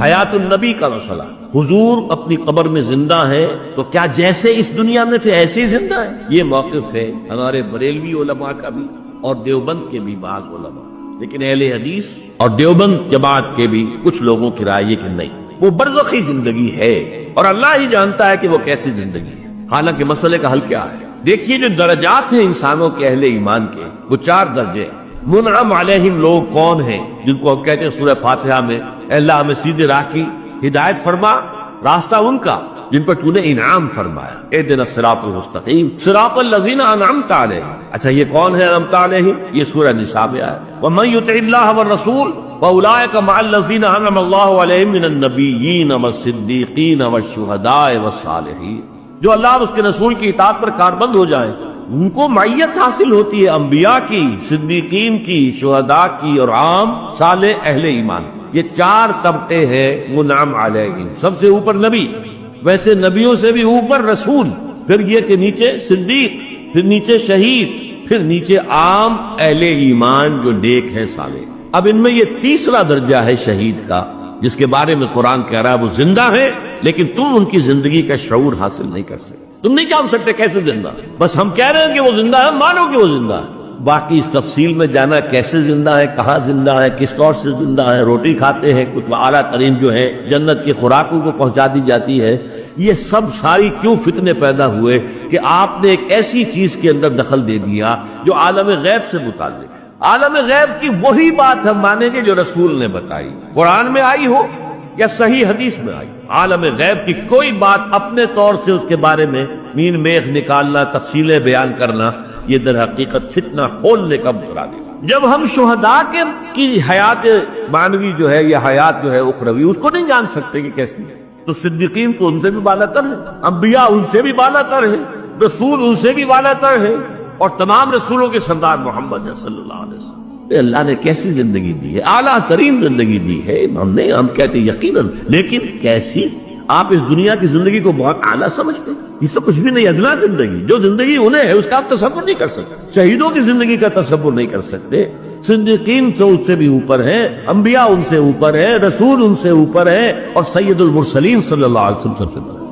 حیات النبی کا مسئلہ، حضور اپنی قبر میں زندہ ہیں تو کیا جیسے اس دنیا میں تھے ایسے ہی زندہ ہیں؟ یہ موقف ہے ہمارے بریلوی علماء کا بھی اور دیوبند کے بھی بعض علماء، لیکن اہل حدیث اور دیوبند جماعت کے بھی کچھ لوگوں کی رائے کہ نہیں، وہ برزخی زندگی ہے اور اللہ ہی جانتا ہے کہ وہ کیسی زندگی ہے۔ حالانکہ مسئلے کا حل کیا ہے؟ دیکھیے جو درجات ہیں انسانوں کے اہل ایمان کے، وہ 4 درجے ہیں۔ منعم علیہم لوگ کون ہیں؟ جن کو ہم کہتے ہیں سورہ فاتحہ میں اے اللہ ہمیں سیدھے راہ کی ہدایت فرما، راستہ ان کا جن پر تو نے انعام فرمایا، اہدنا الصراط المستقیم صراط الذین انعمت علیہم۔ اچھا یہ کون ہے انعمت علیہم؟ یہ سورہ نساء میں آیا، ومن یطع اللہ والرسول فاولئک مع الذین انعم اللہ علیہم من النبیین والصدیقین والشہداء والصالحین۔ جو اللہ اور اس کے رسول کی اطاعت پر کاربند ہو جائیں ان کو معیت حاصل ہوتی ہے انبیاء کی، صدیقین کی، شہداء کی اور عام صالح اہل ایمان کی۔ یہ 4 طبقے ہیں منعم علیہم۔ سب سے اوپر نبی، ویسے نبیوں سے بھی اوپر رسول، پھر یہ کہ نیچے صدیق، پھر نیچے شہید، پھر نیچے عام اہل ایمان جو نیک ہیں صالح۔ اب ان میں یہ تیسرا درجہ ہے شہید کا، جس کے بارے میں قرآن کہہ رہا ہے وہ زندہ ہے لیکن تم ان کی زندگی کا شعور حاصل نہیں کر سکتے، تم نہیں جان سکتے کیسے زندہ ہے، بس ہم کہہ رہے ہیں کہ وہ زندہ ہے، مانو کہ وہ زندہ ہے، باقی اس تفصیل میں جانا کیسے زندہ ہے، کہاں زندہ ہے، کس طور سے زندہ ہے، روٹی کھاتے ہیں، کچھ اعلیٰ ترین جو ہے جنت کی خوراکوں کو پہنچا دی جاتی ہے، یہ سب ساری کیوں فتنے پیدا ہوئے کہ آپ نے ایک ایسی چیز کے اندر دخل دے دیا جو عالم غیب سے متعلق ہے۔ عالم غیب کی وہی بات ہم مانیں گے جو رسول نے بتائی، قرآن میں آئی ہو یا صحیح حدیث میں آئی۔ عالم غیب کی کوئی بات اپنے طور سے اس کے بارے میں مین میخ نکالنا، تفصیلیں بیان کرنا، یہ در حقیقت فتنہ کھولنے کا مترادف ہے۔ جب ہم شہداء کی حیات معنوی جو ہے یا حیات جو ہے اخروی اس کو نہیں جان سکتے کہ کیسی ہے، تو صدیقین تو ان سے بھی بالا تر ہے، انبیاء ان سے بھی بالا تر ہے، رسول ان سے بھی بالا تر ہے، اور تمام رسولوں کے سردار محمد صلی اللہ علیہ وسلم۔ اللہ نے کیسی زندگی دی ہے، اعلیٰ ترین زندگی دی ہے، ہم کہتے ہیں یقیناً، لیکن کیسی؟ آپ اس دنیا کی زندگی کو بہت اعلیٰ سمجھتے ہیں، یہ تو کچھ بھی نہیں، ادنا زندگی، جو زندگی انہیں ہے اس کا آپ تصور نہیں کر سکتے، شہیدوں کی زندگی کا تصور نہیں کر سکتے، صدیقین تو اس سے بھی اوپر ہیں، انبیاء ان سے اوپر ہیں، رسول ان سے اوپر ہیں، اور سید المرسلین صلی اللہ علیہ وسلم سب سے بڑے۔